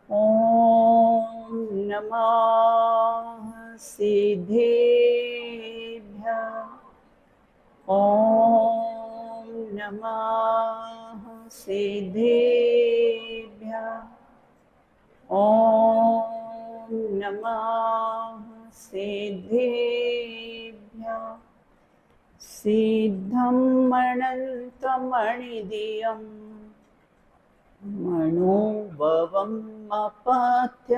ॐ नमः सिद्धेभ्यः। ॐ नमः सिद्धेभ्यः। ॐ नमः सिद्धेभ्यः। सिद्धं मणन्तमणिदियम् मनोभवम् अपात्य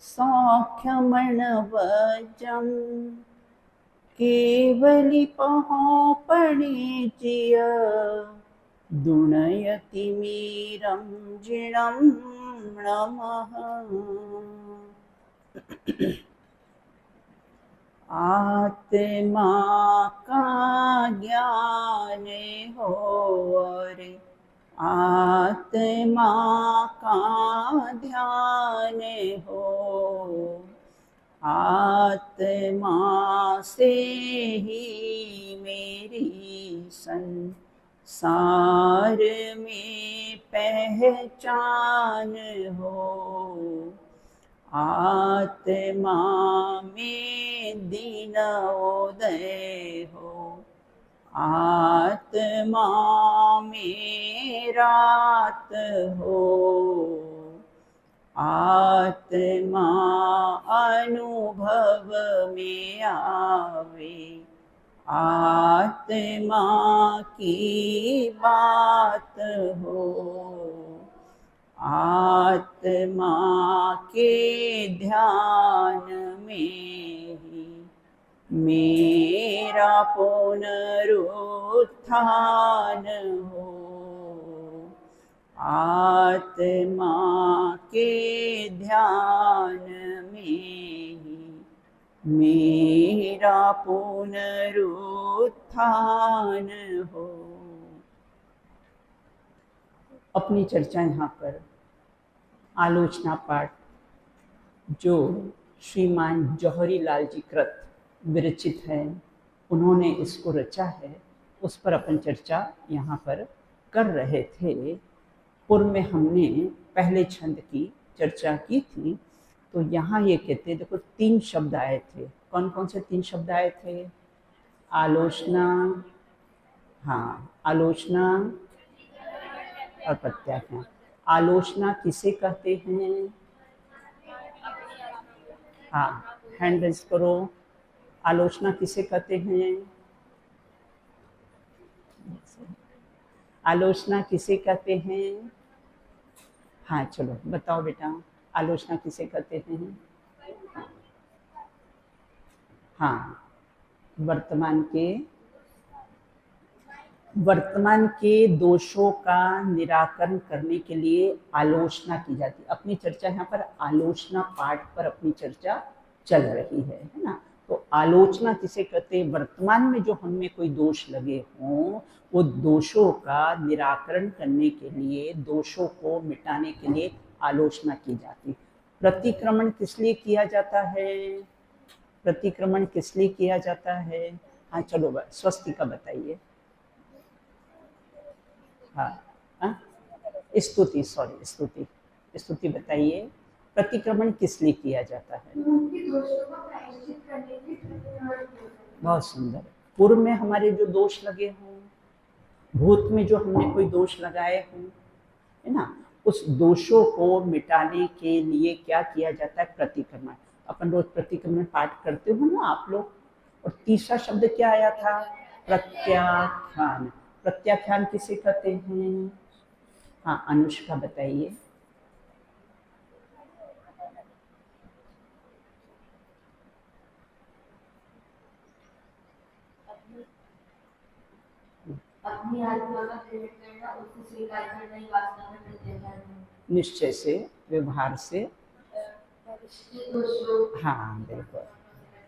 सौख्यमणवजम् केवलिपहोपणेजिय दुणयति मीरं जिणं नमः। आत्मा का ज्ञान हो रे, आत्मा का ध्यान हो, आत्मा से ही मेरी संसार में पहचान हो, आत्मा में दीनोदय हो, आत्मा में रात हो, आत्मा अनुभव में आवे, आत्मा की बात हो, आत्मा के ध्यान में ही मेरा पुनरुत्थान हो, आत्मा के ध्यान में ही मेरा पुनरुत्थान हो। अपनी चर्चा यहाँ पर आलोचना पाठ जो श्रीमान जौहरी लाल जी कृत विरचित है, उन्होंने इसको रचा है, उस पर अपन चर्चा यहाँ पर कर रहे थे। पूर्व में हमने पहले छंद की चर्चा की थी, तो यहाँ ये कहते, देखो 3 शब्द आए थे। कौन कौन से 3 शब्द आए थे? आलोचना, हाँ, आलोचना और प्रत्याख्यान। आलोचना किसे कहते हैं? हाँ, हैंड रेज करो। आलोचना किसे कहते हैं? आलोचना किसे कहते हैं? हाँ चलो बताओ बेटा, आलोचना किसे कहते हैं? हाँ, वर्तमान के दोषों का निराकरण करने के लिए आलोचना की जाती है। अपनी चर्चा यहाँ पर आलोचना पाठ पर अपनी चर्चा चल रही है ना। तो आलोचना किसे कहते हैं? वर्तमान में जो हमें कोई दोष लगे हों, वो दोषों का निराकरण करने के लिए, दोषों को मिटाने के लिए आलोचना की जाती है। प्रतिक्रमण किस लिए किया जाता है? प्रतिक्रमण किस लिए किया जाता है? हाँ चलो स्वस्तिका बताइए। हाँ, स्तुति, सॉरी, स्तुति बताइए, प्रतिक्रमण किस लिए किया जाता है? बहुत सुंदर। पूर्व में हमारे जो दोष लगे हों, भूत में जो हमने कोई दोष लगाए हों, है ना, उस दोषों को मिटाने के लिए क्या किया जाता है? प्रतिक्रमण। अपन रोज प्रतिक्रमण पाठ करते हो ना आप लोग। और तीसरा शब्द क्या आया था? प्रत्याख्यान। प्रत्याख्यान किसे कहते हैं? हाँ, अनुष्का बताइए। अपनी आत्मा का प्रयोग करना, उसको स्वीकार करना ही वास्तव में प्रत्याख्यान है। निश्चय से, व्यवहार से, हाँ बिल्कुल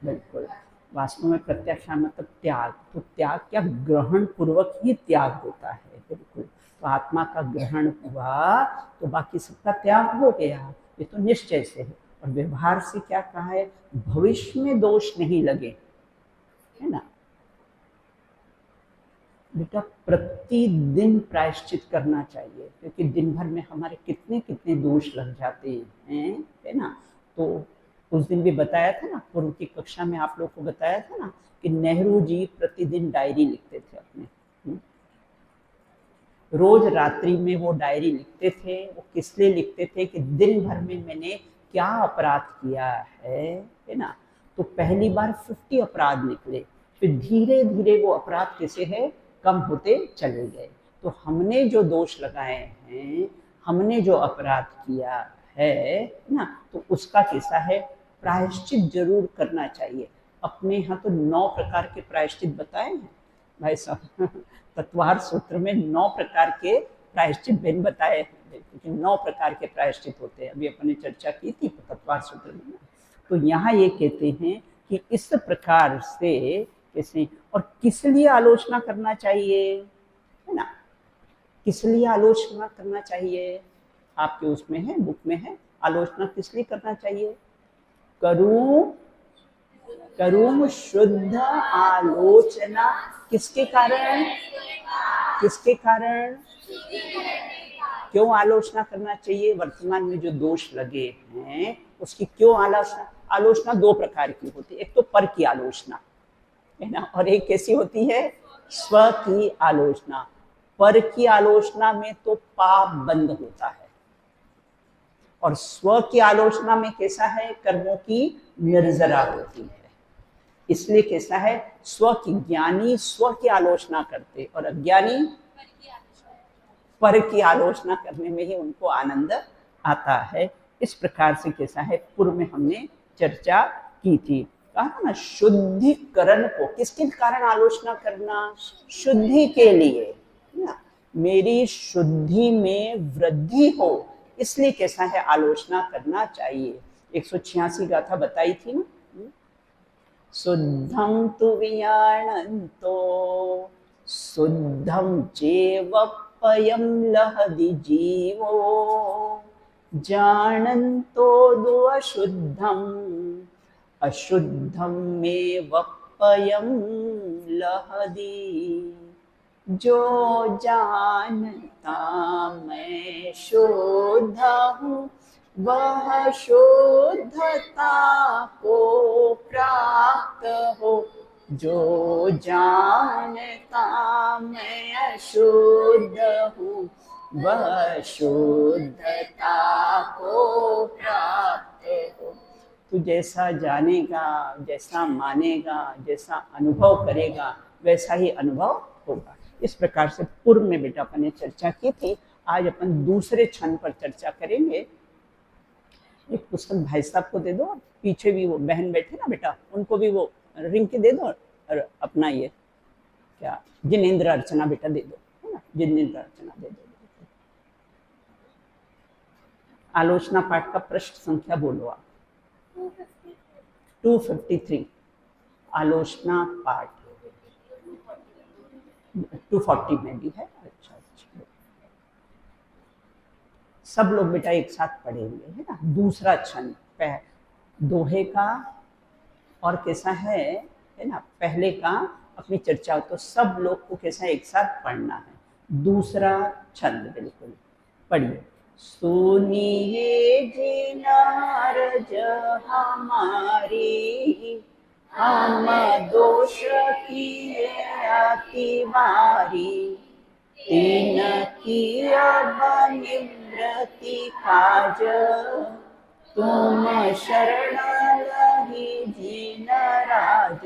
बिल्कुल। वास्तव में प्रत्याख्यान मतलब त्याग। तो त्याग क्या? ग्रहण पूर्वक ही त्याग होता है। बिल्कुल। तो आत्मा का ग्रहण हुआ तो बाकी सबका त्याग हो गया, ये तो निश्चय से है। और व्यवहार से क्या कहा है? भविष्य में दोष नहीं लगे, है ना। बेटा प्रतिदिन प्रायश्चित करना चाहिए, क्योंकि दिन भर में हमारे कितने कितने दोष लग जाते हैं, है ना। तो उस दिन भी बताया था ना, पूर्व की कक्षा में आप लोग को बताया था ना कि नेहरू जी प्रतिदिन डायरी लिखते थे अपने। रोज रात्रि में वो डायरी लिखते थे। वो किस लिए लिखते थे कि दिन भर में मैंने क्या अपराध किया है ना। तो पहली बार 50 अपराध निकले, फिर धीरे धीरे वो अपराध कैसे है कम होते चले गए। तो हमने जो दोष लगाए हैं, हमने जो अपराध किया है ना, तो उसका कैसा है प्रायश्चित जरूर करना चाहिए। अपने यहाँ तो 9 प्रकार के प्रायश्चित बताए हैं भाई साहब। तत्वार सूत्र में 9 प्रकार के प्रायश्चित भिन्न बताए हैं, क्योंकि 9 प्रकार के प्रायश्चित होते हैं। अभी अपने चर्चा की थी तत्वार सूत्र में। तो यहाँ ये कहते हैं कि इस प्रकार से कैसे और किस लिए आलोचना करना चाहिए, है ना। किस लिए आलोचना करना चाहिए, आपके उसमें है, बुक में है। आलोचना किस लिए करना चाहिए? करूं शुद्ध आलोचना। किसके कारण? किसके कारण? क्यों आलोचना करना चाहिए? वर्तमान में जो दोष लगे हैं उसकी क्यों आलोचना? आलोचना 2 प्रकार की होती है। एक तो पर की आलोचना, है ना, और एक कैसी होती है स्व की आलोचना। पर की आलोचना में तो पाप बंद होता है, और स्व की आलोचना में कैसा है कर्मों की निर्जरा होती है। इसलिए कैसा है स्व की, ज्ञानी स्व की आलोचना करते और अज्ञानी पर की आलोचना करने में ही उनको आनंद आता है। इस प्रकार से कैसा है पूर्व में हमने चर्चा की थी। कहा ना शुद्धिकरण को, किसके कारण आलोचना करना? शुद्धि के लिए ना, मेरी शुद्धि में वृद्धि हो, इसलिए कैसा है आलोचना करना चाहिए। 186 गाथा बताई थी ना। शुद्धम तु वियाणन्तो शुद्धम चेव पयम लहदि जीवो जानन्तो दो अशुद्धम अशुद्धम में वपयम लहदी। जो जानता मैं शुद्ध हूँ वह शुद्धता को प्राप्त हो। जो जानता मैं अशुद्ध हूँ वह शुद्धता को प्राप्त हो। तू जैसा जानेगा, जैसा मानेगा, जैसा अनुभव करेगा, वैसा ही अनुभव होगा। इस प्रकार से पूर्व में बेटा अपन ने चर्चा की थी। आज अपन दूसरे क्षण पर चर्चा करेंगे। एक पुस्तक भाई साहब को दे दो, पीछे भी वो बहन बैठे ना बेटा, उनको भी वो रिंग के दे दो, और अपना ये क्या जिनेंद्र अर्चना बेटा दे दो, है ना, जिनेंद्र अर्चना दे दो। आलोचना पाठ का पृष्ठ संख्या बोलो आप। 253 आलोचना पाठ 240 में भी है। अच्छा अच्छा, सब लोग बेटा एक साथ पढ़ेंगे, है ना। दूसरा छंद दोहे का और कैसा है ना, पहले का अपनी चर्चा हो, तो सब लोग को कैसा एक साथ पढ़ना है। दूसरा छंद बिल्कुल पढ़िए। सुनिए जी नारज हमारी, हम दोष किए अति भारी। तीन की अब निवृत्ति काज, तुम शरण लही जिन राज।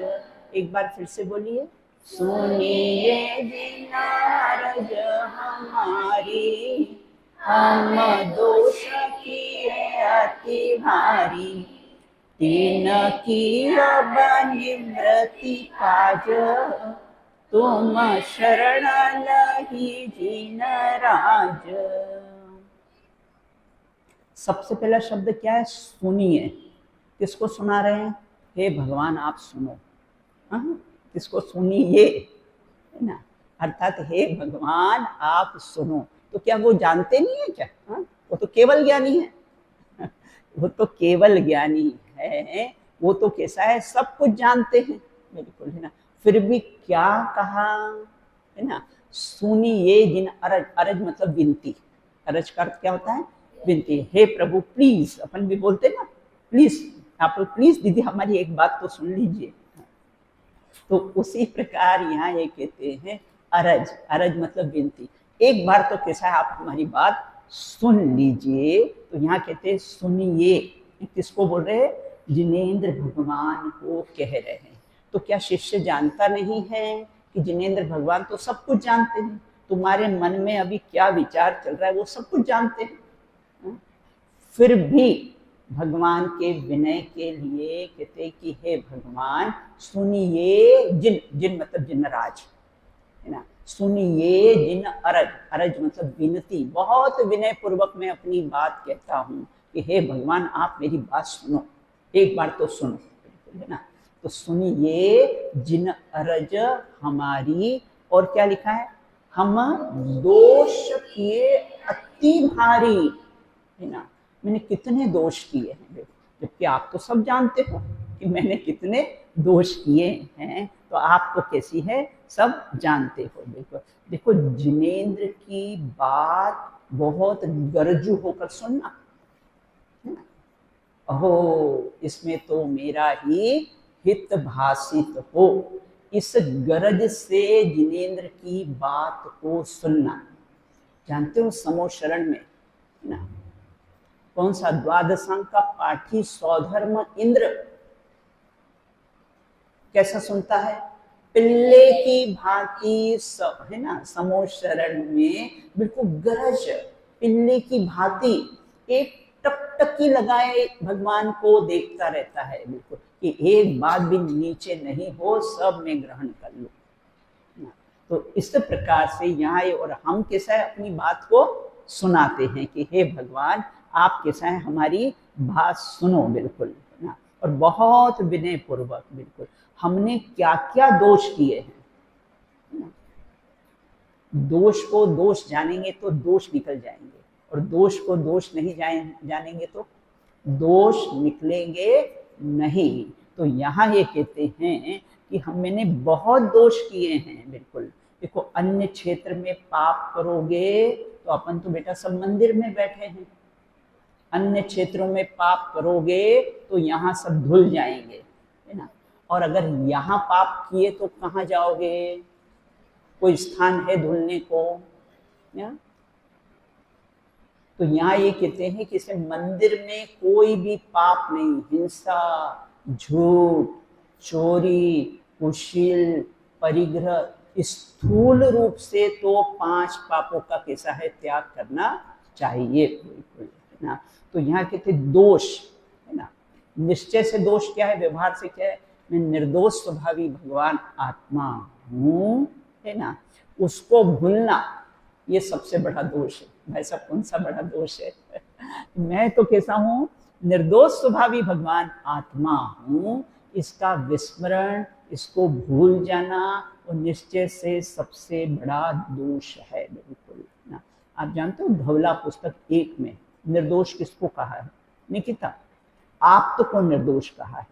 एक बार फिर से बोलिए। सुनिए जी नारज हमारी, हम दोष किए अति भारी। तीन की अब निवृत्ति काज, तुम शरण लही जिन राज। सबसे पहला शब्द क्या है? सुनिए। किसको सुना रहे हैं? हे भगवान आप सुनो। किसको? सुनिए, है ना, अर्थात हे भगवान आप सुनो। तो क्या वो जानते नहीं है क्या? वो तो केवल ज्ञानी है। वो तो केवल ज्ञानी है। वो तो कैसा है सब कुछ जानते हैं, बिल्कुल, है ना। फिर भी क्या कहा, है ना। सुनिए जिन अरज, अरज मतलब विनती, अरज का अर्थ क्या होता है, विनती। हे प्रभु प्लीज, अपन भी बोलते ना प्लीज, आप लोग प्लीज दीदी हमारी एक बात तो सुन लीजिए। तो उसी प्रकार यहाँ ये कहते हैं अरज, अरज मतलब विनती, एक बार तो कैसा है आप हमारी बात सुन लीजिए। तो यहाँ कहते हैं सुनिए, किसको बोल रहे हैं, जिनेंद्र भगवान को कह रहे हैं। तो क्या शिष्य जानता नहीं है कि जिनेंद्र भगवान तो सब कुछ जानते हैं, तुम्हारे मन में अभी क्या विचार चल रहा है वो सब कुछ जानते हैं। फिर भी भगवान के विनय के लिए कहते कि हे भगवान सुनिए जिन, जिन मतलब जिनराज है ना, सुनिए जिन अरज, अरज मतलब विनती, बहुत विनय पूर्वक मैं अपनी बात कहता हूँ कि हे भगवान आप मेरी बात सुनो, एक बार तो सुनो, है ना। तो सुनिए जिन अरज हमारी, और क्या लिखा है, हम दोष किए अति भारी, है ना। मैंने कितने दोष किए हैं, जबकि आप तो सब जानते हो कि मैंने कितने दोष किए हैं, तो आप तो कैसी है सब जानते हो। देखो देखो जिनेंद्र की बात बहुत गरजू होकर सुनना, है ना। अहो इसमें तो मेरा ही हित भाषित हो, इस गरज से जिनेंद्र की बात को सुनना। जानते हो समोशरण में, है ना, कौन सा द्वादशांक का पाठी स्वधर्म इंद्र कैसा सुनता है, पिल्ले की भांति, है ना, समोशरण में बिल्कुल गरज, पिल्ले की भांति एक टकटकी लगाए भगवान को देखता रहता है, बिल्कुल कि एक बात भी नीचे नहीं हो, सब में ग्रहण कर लो। तो इस प्रकार से यहाँ और हम कैसा है अपनी बात को सुनाते हैं कि हे भगवान आप कैसा है हमारी बात सुनो, बिल्कुल ना। और बहुत विनय पूर्वक, बिल्कुल हमने क्या क्या दोष किए हैं, दोष को दोष जानेंगे तो दोष निकल जाएंगे, और दोष को दोष नहीं जानेंगे तो दोष निकलेंगे नहीं। तो यहाँ ये कहते हैं कि मैंने बहुत दोष किए हैं, बिल्कुल। देखो अन्य क्षेत्र में पाप करोगे तो अपन तो बेटा सब मंदिर में बैठे हैं, अन्य क्षेत्रों में पाप करोगे तो यहाँ सब धुल जाएंगे, है ना। और अगर यहाँ पाप किए तो कहाँ जाओगे, कोई स्थान है धुलने को, या? तो यहाँ ये कहते हैं कि इसे मंदिर में कोई भी पाप नहीं, हिंसा, झूठ, चोरी, कुशील, परिग्रह, स्थूल रूप से तो 5 पापों का कैसा है त्याग करना चाहिए, बिल्कुल, है ना। तो यहाँ कहते दोष, है ना, निश्चय से दोष क्या है, व्यवहार से क्या है, मैं निर्दोष स्वभावी भगवान आत्मा हूँ, है ना, उसको भूलना ये सबसे बड़ा दोष है। भाई साहब कौन सा बड़ा दोष है मैं तो कैसा हूँ, निर्दोष स्वभावी भगवान आत्मा हूँ, इसका विस्मरण, इसको भूल जाना और निश्चय से सबसे बड़ा दोष है, बिल्कुल ना। आप जानते हो धवला पुस्तक 1 में निर्दोष किसको कहा है, निकिता, आप को निर्दोष कहा है।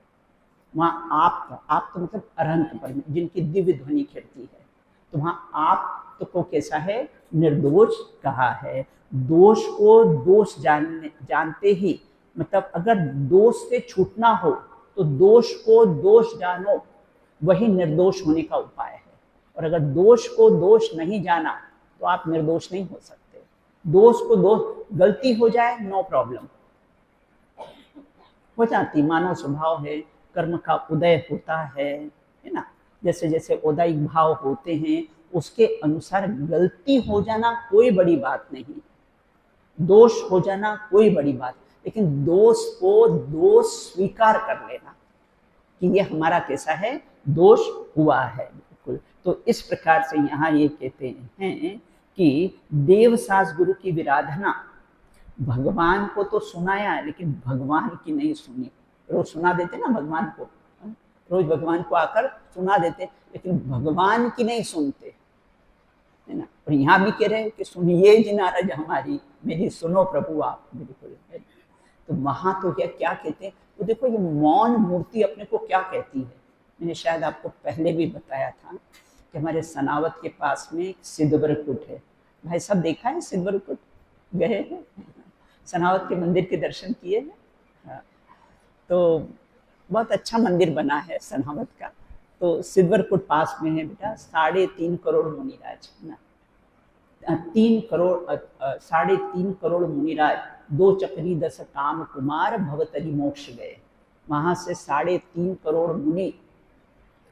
वहाँ आप तो मतलब अरहंत पर जिनकी दिव्य ध्वनि खिड़ती है, तो वहाँ आप को कैसा है, निर्दोष कहा है। दोष को दोष जानते ही, मतलब अगर दोष से छूटना हो तो दोष को दोष जानो, वही निर्दोष होने का उपाय है। और अगर दोष को दोष नहीं जाना तो आप निर्दोष नहीं हो सकते। दोष को दोष, गलती हो जाए नो प्रॉब्लम, हो जाती, मानव स्वभाव है, कर्म का उदय होता है ना। जैसे जैसे उदयिक भाव होते हैं उसके अनुसार गलती हो जाना कोई बड़ी बात नहीं, दोष हो जाना कोई बड़ी बात, लेकिन दोष को दोष स्वीकार कर लेना कि ये हमारा कैसा है, दोष हुआ है, बिल्कुल। तो इस प्रकार से यहाँ ये कहते हैं कि देवसास गुरु की विराधना, भगवान को तो सुनाया है लेकिन भगवान की नहीं सुनी। रोज सुना देते ना भगवान को, रोज भगवान को आकर सुना देते, लेकिन भगवान की नहीं सुनते, है ना। और यहाँ भी कह रहे हैं कि सुनिए जिन अरज हमारी, मेरी सुनो प्रभु आप, बिल्कुल। तो वहाँ तो क्या कहते हैं, तो देखो ये मौन मूर्ति अपने को क्या कहती है, मैंने शायद आपको पहले भी बताया था कि हमारे सनावत के पास में एक सिद्धवरकुट है। भाई सब देखा है सिद्धवरकुट? गए हैं? सनावत के मंदिर के दर्शन किए हैं? हाँ। तो बहुत अच्छा मंदिर बना है सनावत का। तो सिद्धवरकुट पास में है बेटा। 3.5 करोड़ मुनिराज ना, 3.5 करोड़ मुनिराज, 2 चक्री 10 काम कुमार भवतरी मोक्ष गए। वहां से 3.5 करोड़ मुनि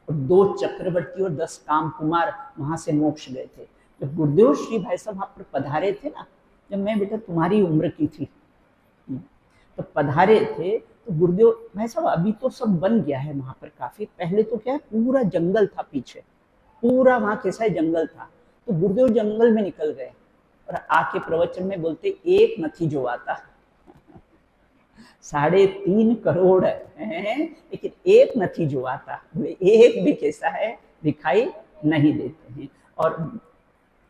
और 2 चक्रवर्ती और 10 काम कुमार वहां से मोक्ष गए थे। जब गुरुदेव श्री भाई साहब वहां पर पधारे थे ना, जब मैं बेटा तुम्हारी उम्र की थी तो पधारे थे, तो गुरुदेव भाई साहब अभी तो सब बन गया है वहां पर काफी, पहले तो क्या है पूरा जंगल था पीछे, पूरा वहां कैसा है जंगल था। तो गुरुदेव जंगल में निकल गए और आके प्रवचन में बोलते एक नथी जो आता 3.5 करोड़ है लेकिन एक नथी जो आता, बोले एक भी कैसा है दिखाई नहीं देते हैं। और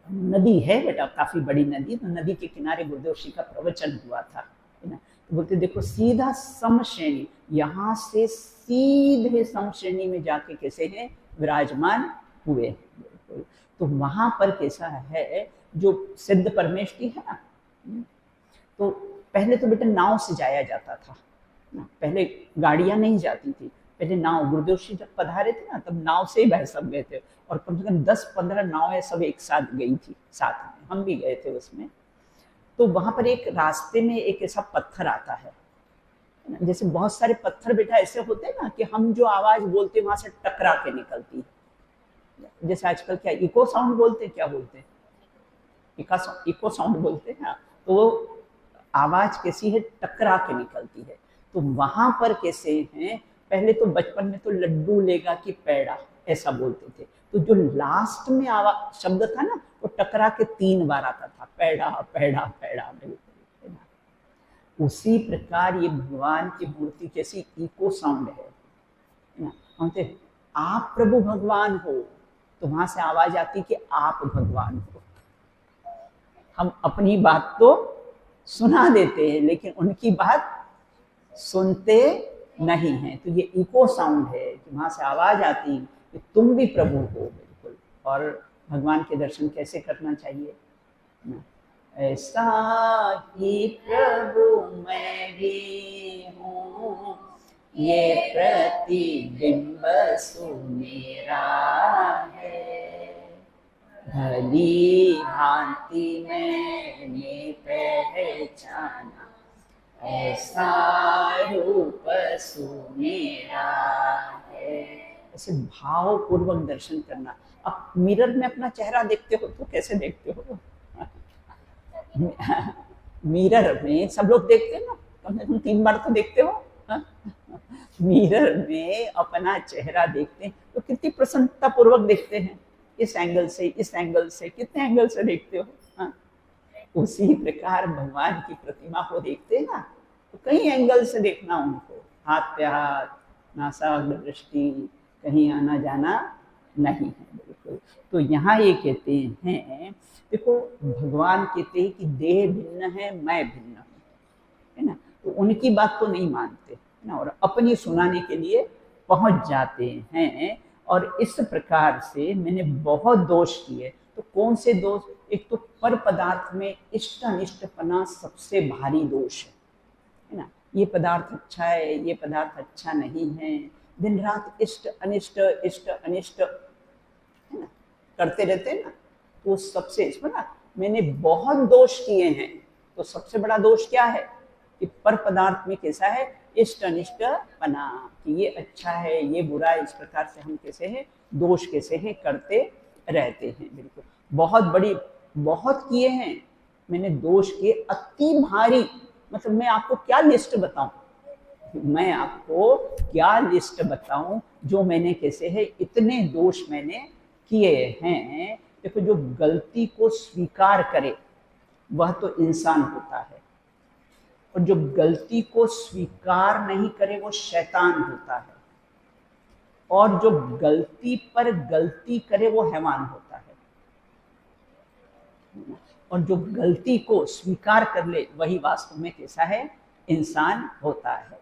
नदी है बेटा काफी बड़ी नदी, तो नदी के किनारे गुरुदेव श्री का प्रवचन हुआ था, है ना। तो बोलते देखो सीधा समश्रेणी, यहाँ से सीधे समश्रेणी में जाके कैसे है विराजमान हुए। तो वहां पर कैसा है जो सिद्ध परमेष्ठी है ना, तो पहले तो बेटा नाव से जाया जाता था, पहले गाड़ियां नहीं जाती थी, पहले नाव। गुरुदेव श्री जब पधारे थे ना तब नाव से ही भाई सब गए थे, और कम से कम 10-15 नावें सब एक साथ गई थी साथ में, हम भी गए थे उसमें। तो वहां पर एक रास्ते में एक ऐसा पत्थर आता है, जैसे बहुत सारे पत्थर बेटा ऐसे होते हैं ना कि हम जो आवाज बोलते हैं वहां से टकरा के निकलती है। जैसे आजकल क्या इको साउंड बोलते हैं, क्या बोलते हैं, इको साउंड बोलते हैं। तो वो आवाज कैसी है टकरा के निकलती है। तो वहां पर कैसे हैं, पहले तो बचपन में तो लड्डू लेगा कि पेड़ा ऐसा बोलते थे, तो जो लास्ट में आवाज शब्द था ना वो टकरा के 3 बार आता था, पेड़ा पेड़ा पेड़ा। उसी प्रकार ये भगवान की मूर्ति कैसी इको साउंड है ना। हमसे आप प्रभु भगवान हो, तो वहां से आवाज आती कि आप भगवान हो। हम अपनी बात तो सुना देते हैं लेकिन उनकी बात सुनते नहीं हैं। तो ये इको साउंड है कि वहां से आवाज आती कि तुम भी प्रभु हो बिल्कुल। और भगवान के दर्शन कैसे करना चाहिए ना, ऐसा ही प्रभु मैं भी हूँ, ये प्रतिबिंब सुमेरा है, भली भांति मैंने पहचाना, ऐसा रूप सुमेरा है। ऐसे भाव पूर्वक दर्शन करना। अब मिरर में अपना चेहरा देखते हो तो कैसे देखते हो? मिरर में सब लोग देखते हैं ना, कम से कम 3 बार तो देखते हो। मिरर में अपना चेहरा देखते हैं तो कितनी प्रसन्नता पूर्वक देखते हैं, इस एंगल से इस एंगल से, कितने एंगल से देखते हो। हाँ? उसी प्रकार भगवान की प्रतिमा को देखते हैं ना तो कई एंगल से देखना उनको, हाथ पे हाथ, नासाग्र दृष्टि, कहीं आना जाना नहीं है बिल्कुल। तो यहाँ ये कहते हैं देखो भगवान कहते हैं कि देह भिन्न है मैं भिन्न हूँ, है ना। तो उनकी बात तो नहीं मानते है ना, और अपनी सुनाने के लिए पहुंच जाते हैं। और इस प्रकार से मैंने बहुत दोष किए। तो कौन से दोष? एक तो पर पदार्थ में इष्ट अनिष्टपना सबसे भारी दोष है ना। ये पदार्थ अच्छा है, ये पदार्थ अच्छा नहीं है, दिन रात इष्ट अनिष्ट है ना करते रहते हैं ना। तो सबसे इसमें ना मैंने बहुत दोष किए हैं। तो सबसे बड़ा दोष क्या है कि पर पदार्थ में कैसा है इष्ट अनिष्ट पना, कि ये अच्छा है ये बुरा है, इस प्रकार से हम कैसे हैं दोष कैसे हैं करते रहते हैं बिल्कुल। बहुत किए हैं मैंने दोष के अति भारी। मतलब मैं आपको क्या लिस्ट बताऊं, मैं आपको क्या लिस्ट बताऊं जो मैंने कैसे है इतने दोष मैंने किए हैं। देखो जो गलती को स्वीकार करे वह तो इंसान होता है, और जो गलती को स्वीकार नहीं करे वो शैतान होता है, और जो गलती पर गलती करे वो हैवान होता है, और जो गलती को स्वीकार कर ले वही वास्तव में कैसा है इंसान होता है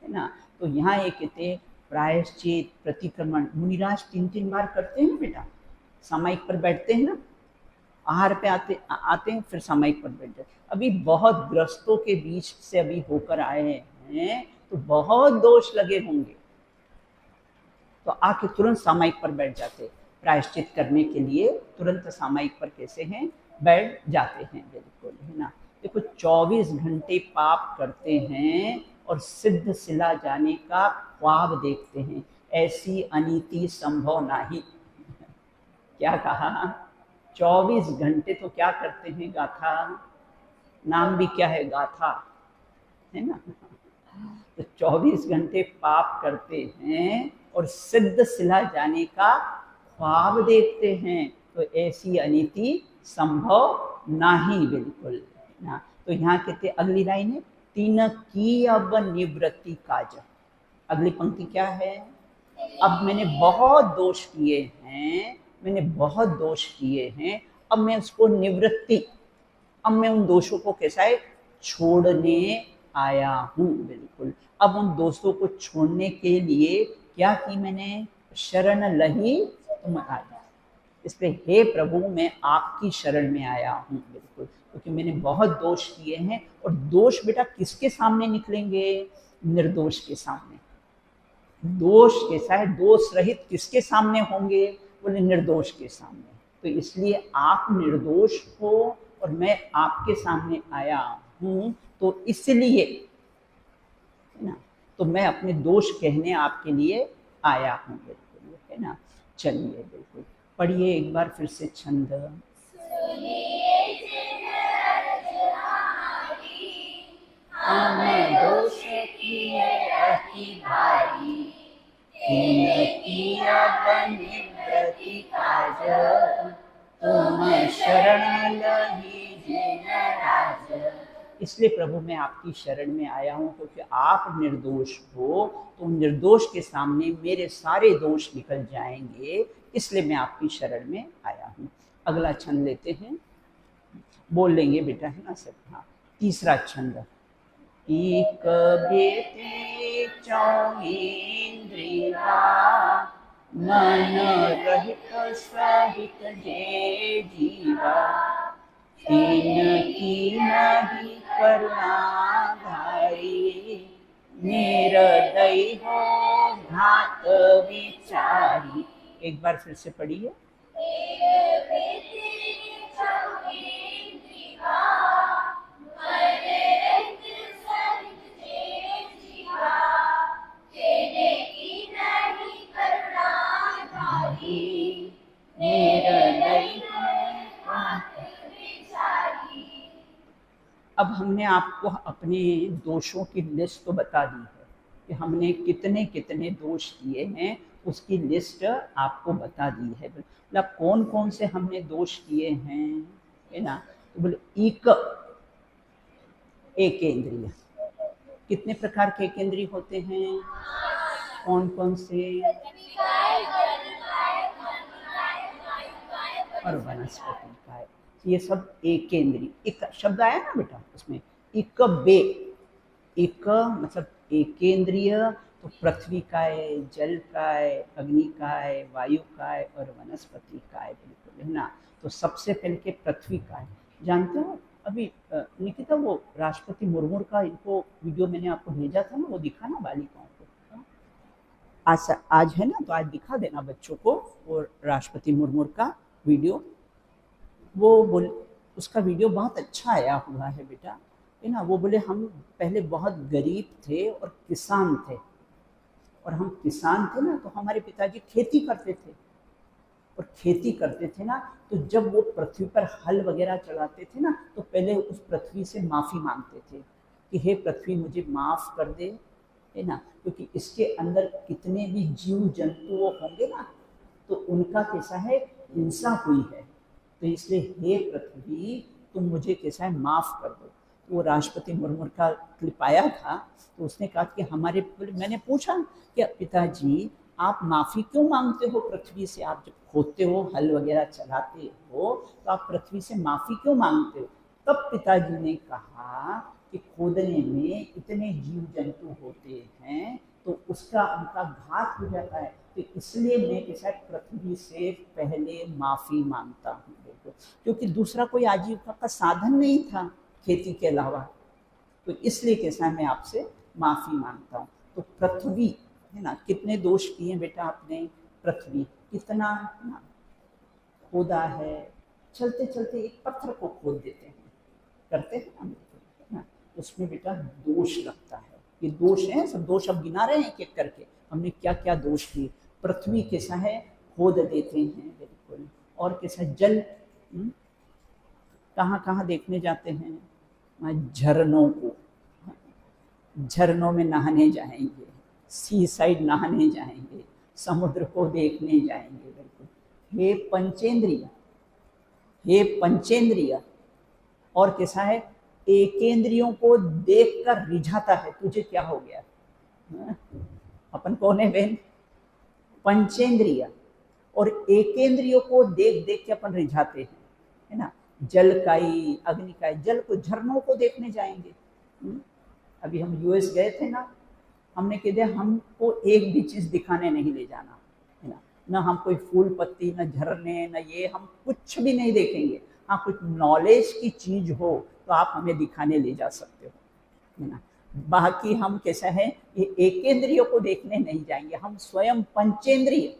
ना। तो यहाँ ये कहते प्रायश्चित प्रतिक्रमण मुनिराज 3-3 बार करते हैं बेटा। सामायिक पर बैठते हैं ना, आहार पे आते हैं, फिर सामायिक पर बैठ जाते। अभी बहुत ग्रस्तों के बीच से अभी होकर आए हैं, तो बहुत दोष लगे होंगे, तो आके तुरंत सामायिक पर बैठ जाते, प्रायश्चित करने के लिए तुरंत सामायिक पर कैसे हैं, बैठ जाते हैं, बिल्कुल, है ना। देखो 24 घंटे पाप करते हैं और सिद्ध सिला जाने का ख्वाब देखते हैं, ऐसी अनीति संभव नहीं। क्या कहा? 24 घंटे तो क्या करते हैं, गाथा, नाम भी क्या है, गाथा, है ना। तो 24 घंटे पाप करते हैं और सिद्ध सिला जाने का ख्वाब देखते हैं, तो ऐसी अनीति संभव नहीं, बिल्कुल ना। तो यहाँ कहते अगली लाइन है, तीन की अब निवृत्ति काज। अगली पंक्ति क्या है, अब मैंने बहुत दोष किए हैं, मैंने बहुत दोष किए हैं, अब मैं उसको निवृत्ति, अब मैं उन दोषों को कैसा है, छोड़ने आया हूँ, बिल्कुल। अब उन दोस्तों को छोड़ने के लिए क्या की मैंने, शरण लही तुम आया, इसलिए हे प्रभु मैं आपकी शरण में आया हूँ, बिल्कुल, क्योंकि मैंने बहुत दोष किए हैं। और दोष बेटा किसके सामने निकलेंगे, निर्दोष के सामने। दोष कैसा है, दोष रहित किसके सामने होंगे, बोले निर्दोष के सामने। तो इसलिए आप निर्दोष हो और मैं आपके सामने आया हूँ, तो इसलिए, है ना, तो मैं अपने दोष कहने आपके लिए आया हूँ, बिल्कुल, है ना। चलिए बिल्कुल पढ़िए एक बार फिर से छंद। हम दोष किए अति भारी, किया निवृत्ति काज, तुम शरण लही जिन राज। इसलिए प्रभु मैं आपकी शरण में आया हूँ, क्योंकि आप निर्दोष हो, तो निर्दोष के सामने मेरे सारे दोष निकल जाएंगे, इसलिए मैं आपकी शरण में आया हूँ। अगला छंद लेते हैं, बोल लेंगे बेटा, है ना सब। हाँ, तीसरा छंद। एक बेटे चौंद्रिया, मन रहित सहित जे जीवा, तीन की नहीं करुणा धारी, निर्दयी हो घात विचारी। एक बार फिर से पढ़िए। अब हमने आपको अपने दोषों की लिस्ट तो बता दी है कि हमने कितने कितने दोष किए हैं, उसकी लिस्ट आपको बता दी है। मतलब कौन कौन से हमने दोष किए हैं, है ना। तो बोले एक इंद्रिय, कितने प्रकार के एक इंद्रिय होते हैं, कौन कौन से, और वनस्पति काय, ये सब एक केंद्रीय। एक शब्द आया ना बेटा उसमें, एक बे, एक मतलब एक केंद्रीय, तो पृथ्वी काय, जल काय, अग्नि काय, वायु काय और वनस्पति काय, बिल्कुल, है ना। तो सबसे पहले के पृथ्वी काय, जानते हो अभी निकिता वो राष्ट्रपति मुर्मू का इनको वीडियो मैंने आपको भेजा था ना, वो दिखा ना बालिकाओं को, आज है ना, तो आज दिखा देना बच्चों को वो राष्ट्रपति मुर्मू का वीडियो। वो बोल, उसका वीडियो बहुत अच्छा आया हुआ है बेटा, है ना। वो बोले हम पहले बहुत गरीब थे और किसान थे, और हम किसान थे ना, तो हमारे पिताजी खेती करते थे, और खेती करते थे ना, तो जब वो पृथ्वी पर हल वगैरह चलाते थे ना, तो पहले उस पृथ्वी से माफ़ी मांगते थे कि हे पृथ्वी मुझे माफ़ कर दे, है ना, क्योंकि इसके अंदर कितने भी जीव जंतु होंगे ना, तो उनका कैसा है, हिंसा हुई है, तो इसलिए हे पृथ्वी तुम मुझे कैसा है माफ़ कर दो। तो वो राष्ट्रपति मुर्मू का क्लिप आया था, तो उसने कहा कि हमारे, मैंने पूछा कि पिताजी आप माफ़ी क्यों मांगते हो पृथ्वी से, आप जब खोदते हो हल वगैरह चलाते हो तो आप पृथ्वी से माफ़ी क्यों मांगते हो। तब पिताजी ने कहा कि खोदने में इतने जीव जंतु होते हैं तो उसका उनका घात हो जाता है, तो इसलिए मैं के साथ पृथ्वी से पहले माफी मांगता हूँ। देखो, क्योंकि दूसरा कोई आजीविका का साधन नहीं था खेती के अलावा, तो इसलिए कैसा मैं आपसे माफी मांगता हूँ। तो पृथ्वी है ना, कितने दोष किए बेटा आपने, पृथ्वी कितना ना खोदा है, चलते चलते एक पत्थर को खोद देते हैं, करते हैं हम ना, उसमें बेटा दोष लगता है। ये दोष है, सब दोष अब गिना रहे हैं एक एक करके, हमने क्या क्या दोष किए। पृथ्वी कैसा है, खोद देते हैं बिल्कुल। और कैसा जल, कहाँ कहाँ देखने जाते हैं, झरनों को, झरनों में नहाने जाएंगे, सी साइड नहाने जाएंगे, समुद्र को देखने जाएंगे बिल्कुल। हे पंचेंद्रिय, हे पंचेंद्रिय, और कैसा है, एकेंद्रियों को देखकर रिझाता है, तुझे क्या हो गया। अपन कौन है बहन, पंचेंद्रिय, और एकेंद्रियों को देख देख के अपन रिझाते हैं, है ना। जल काई, अग्नि काई, जल को, झरनों को देखने जाएंगे। अभी हम यूएस गए थे ना, हमने कह दिया हमको एक भी चीज दिखाने नहीं ले जाना, है ना, ना हम कोई फूल पत्ती, ना झरने, ना ये, हम कुछ भी नहीं देखेंगे। हाँ, कुछ नॉलेज की चीज हो तो आप हमें दिखाने ले जा सकते हो, है ना। बाकी हम कैसा है, ये एकेंद्रियों को देखने नहीं जाएंगे, हम स्वयं पंचेंद्रिय।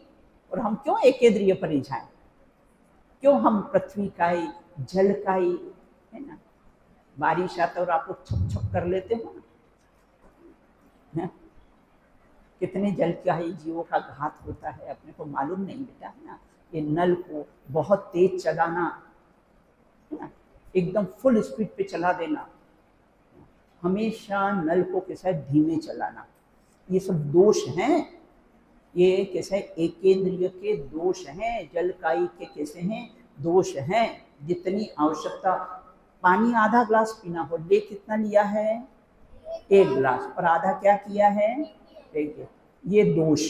और हम क्यों एकेंद्रिय पर ही जाएं, क्यों हम पृथ्वी काई, जल काई, है ना। बारिश आता और आप लोग छप छप कर लेते हो ना, कितने जल काई जीवों का घात होता है अपने को मालूम नहीं बेटा, है ना। ये नल को बहुत तेज चलाना, है ना, एकदम फुल स्पीड पे चला देना, हमेशा नल को कैसा है धीमे चलाना, ये सब दोष हैं। ये कैसे एकेंद्रिय के दोष हैं, जलकाई के कैसे हैं दोष हैं। जितनी आवश्यकता, पानी आधा ग्लास पीना हो, ले कितना लिया है, एक ग्लास, और आधा क्या किया है, देखिए ये दोष,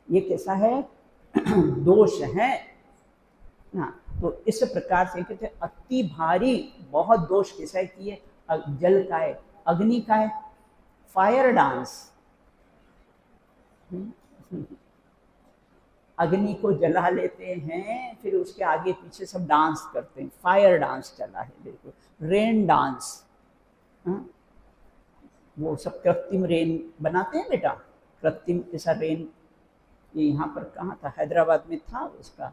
ये कैसा है दोष है ना। तो इस प्रकार से कहते अति भारी, बहुत दोष कैसा किए, जल का है, अग्नि का है, फायर डांस, अग्नि को जला लेते हैं, फिर उसके आगे पीछे सब डांस करते हैं, फायर डांस चला है बिल्कुल। रेन डांस, वो सब कृत्रिम रेन बनाते हैं बेटा, कृत्रिम ऐसा रेन। ये यहाँ पर कहाँ था, हैदराबाद में था, उसका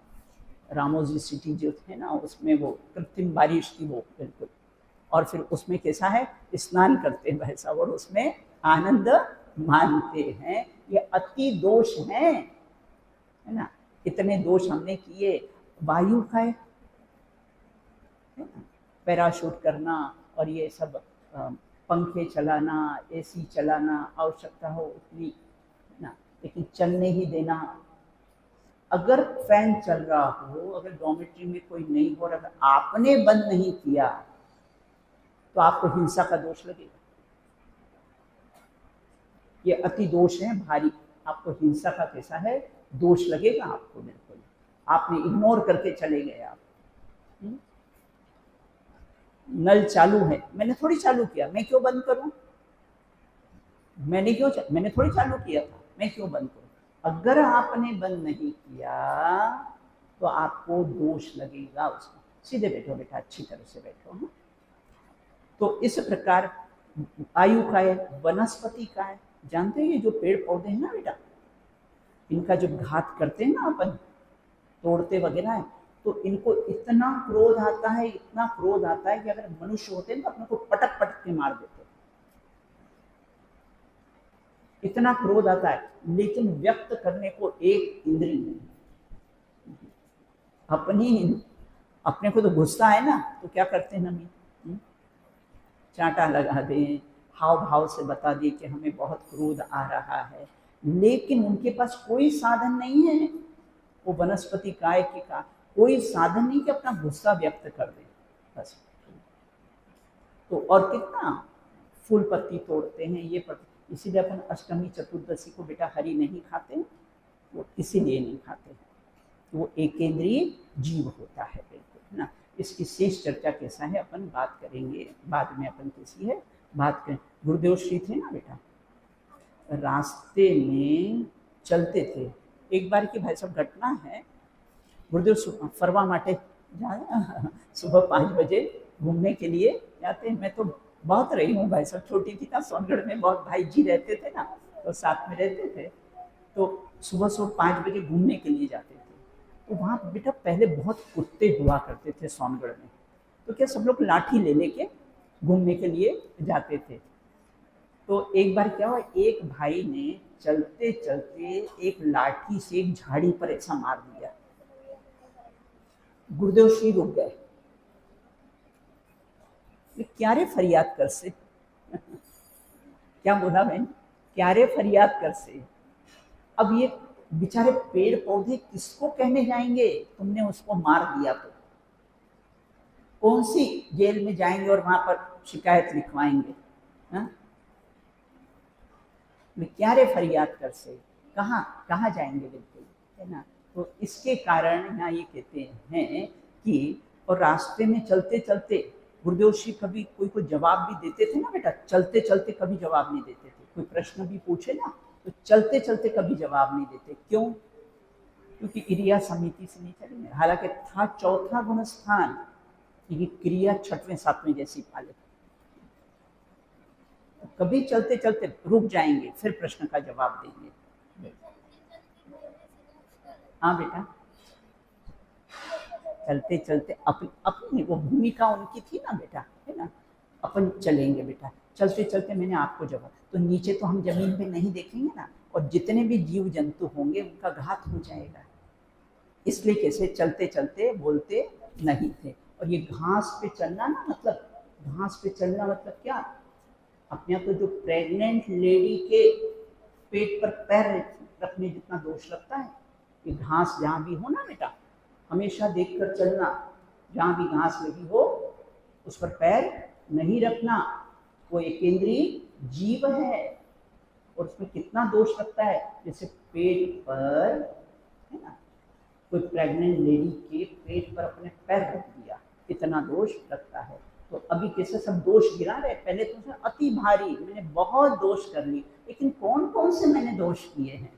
रामोजी सिटी जो है ना, उसमें वो कृत्रिम बारिश थी वो बिल्कुल। और फिर उसमें कैसा है, स्नान करते हैं भाई साहब, और उसमें आनंद मानते हैं। ये अति दोष है ना, इतने दोष हमने किए। वायु का है ना, पैराशूट करना और ये सब, पंखे चलाना, एसी चलाना, आवश्यकता हो उतनी ना, लेकिन चलने ही देना। अगर फैन चल रहा हो, अगर डॉर्मेट्री में कोई नहीं हो, अगर आपने बंद नहीं किया तो आपको हिंसा का दोष लगेगा। ये अति दोष है भारी, आपको हिंसा का कैसा है दोष लगेगा आपको बिल्कुल। आपने इग्नोर करके चले गए आप। नल चालू है, मैंने थोड़ी चालू किया, मैं क्यों बंद करूं, मैंने थोड़ी चालू किया था, मैं क्यों बंद करूं। अगर आपने बंद नहीं किया तो आपको दोष लगेगा उसमें। सीधे बैठो बेटा, अच्छी तरह से बैठो। तो इस प्रकार आयु का है, वनस्पति का है। जानते हैं ये जो पेड़ पौधे हैं ना बेटा, इनका जब घात करते हैं ना अपन, तोड़ते वगैरह है, तो इनको इतना क्रोध आता है, इतना क्रोध आता है कि अगर मनुष्य होते हैं तो अपने को पटक पटक के मार देते, इतना क्रोध आता है। लेकिन व्यक्त करने को एक इंद्रिय नहीं। अपने को तो गुस्सा है ना, तो क्या करते हैं हम, चांटा लगा दें, हाव भाव से बता दें कि हमें बहुत क्रोध आ रहा है। लेकिन उनके पास कोई साधन नहीं है, वो वनस्पति काय की का कोई साधन नहीं कि अपना गुस्सा व्यक्त कर दे बस। तो और कितना फूल पत्ती तोड़ते हैं, ये पत्ती, इसीलिए अपन अष्टमी चतुर्दशी को बेटा हरी नहीं खाते, वो इसीलिए नहीं खाते, वो एकेंद्रीय जीव होता है बिल्कुल ना। इसकी शेष चर्चा कैसा है अपन बात करेंगे बाद में। अपन कैसी है बात करें। गुरुदेव श्री थे ना बेटा, रास्ते में चलते थे। एक बार की भाई साहब घटना है, गुरुदेव फरवा माटे जा सुबह 5 बजे घूमने के लिए जाते हैं। मैं तो बहुत रही हूँ भाई साहब, छोटी थी ना, सोनगढ़ में बहुत भाई जी रहते थे ना, तो साथ में रहते थे। तो सुबह सुबह 5 बजे घूमने के लिए जाते थे। तो वहाँ बेटा पहले बहुत कुत्ते हुआ करते थे सोनगढ़ में। तो क्या सब लोग लाठी ले लेके घूमने के लिए जाते थे। तो एक बार क्या हुआ, एक भाई ने चलते चलते एक लाठी से एक झाड़ी पर ऐसा मार दिया। गुरुदेव श्री रुक गए, क्या रे फरियाद कर से क्या बोला बहन, क्या रे फरियाद कर से। अब ये बेचारे पेड़ पौधे किसको कहने जाएंगे, तुमने उसको मार दिया तो कौन सी जेल में जाएंगे और वहां पर शिकायत लिखवाएंगे। हा? क्या रे फरियाद कर से, कहाँ जाएंगे, बिल्कुल है ना। तो इसके कारण यहाँ ये कहते हैं कि और रास्ते में चलते चलते गुरुदेव श्री कभी कोई को जवाब भी देते थे ना बेटा, चलते चलते कभी जवाब नहीं देते थे। कोई प्रश्न भी पूछे ना तो चलते चलते कभी जवाब नहीं देते। क्यों? क्योंकि क्रिया समिति से नहीं चलेंगे। हालांकि था चौथा गुण स्थान, ये क्रिया 6वें 7वें जैसी पाले। तो कभी चलते चलते रुक जाएंगे, फिर प्रश्न का जवाब देंगे। हाँ बेटा, चलते चलते अपनी वो भूमिका उनकी थी ना बेटा, है ना। अपन चलेंगे बेटा, चलते चलते मैंने आपको जवाब, तो नीचे तो हम जमीन पे नहीं देखेंगे ना, और जितने भी जीव जंतु होंगे उनका घात हो जाएगा। इसलिए कैसे चलते चलते बोलते नहीं थे। और ये घास पे चलना ना, मतलब घास पे चलना मतलब क्या, अपने आप तो जो प्रेग्नेंट लेडी के पेट पर पैर रखने जितना दोष लगता है, ये घास जहाँ भी हो ना बेटा, हमेशा देखकर चलना। जहाँ भी घास लगी हो उस पर पैर नहीं रखना। वो एक केंद्रीय जीव है और उसमें कितना दोष लगता है, जैसे पेट पर, है ना, कोई प्रेग्नेंट लेडी के पेट पर अपने पैर रख दिया, कितना दोष लगता है। तो अभी कैसे सब दोष गिरा रहे, पहले तो अति भारी, मैंने बहुत दोष कर ली, लेकिन कौन कौन से मैंने दोष किए हैं,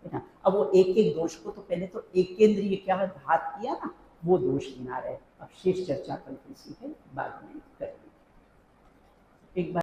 है ना। अब वो एक एक दोष को तो पहले तो एक केंद्रीय क्या घात किया ना, वो दोष गिना रहे। अब शेष चर्चा कल किसी है बाद में करेंगे। एक बार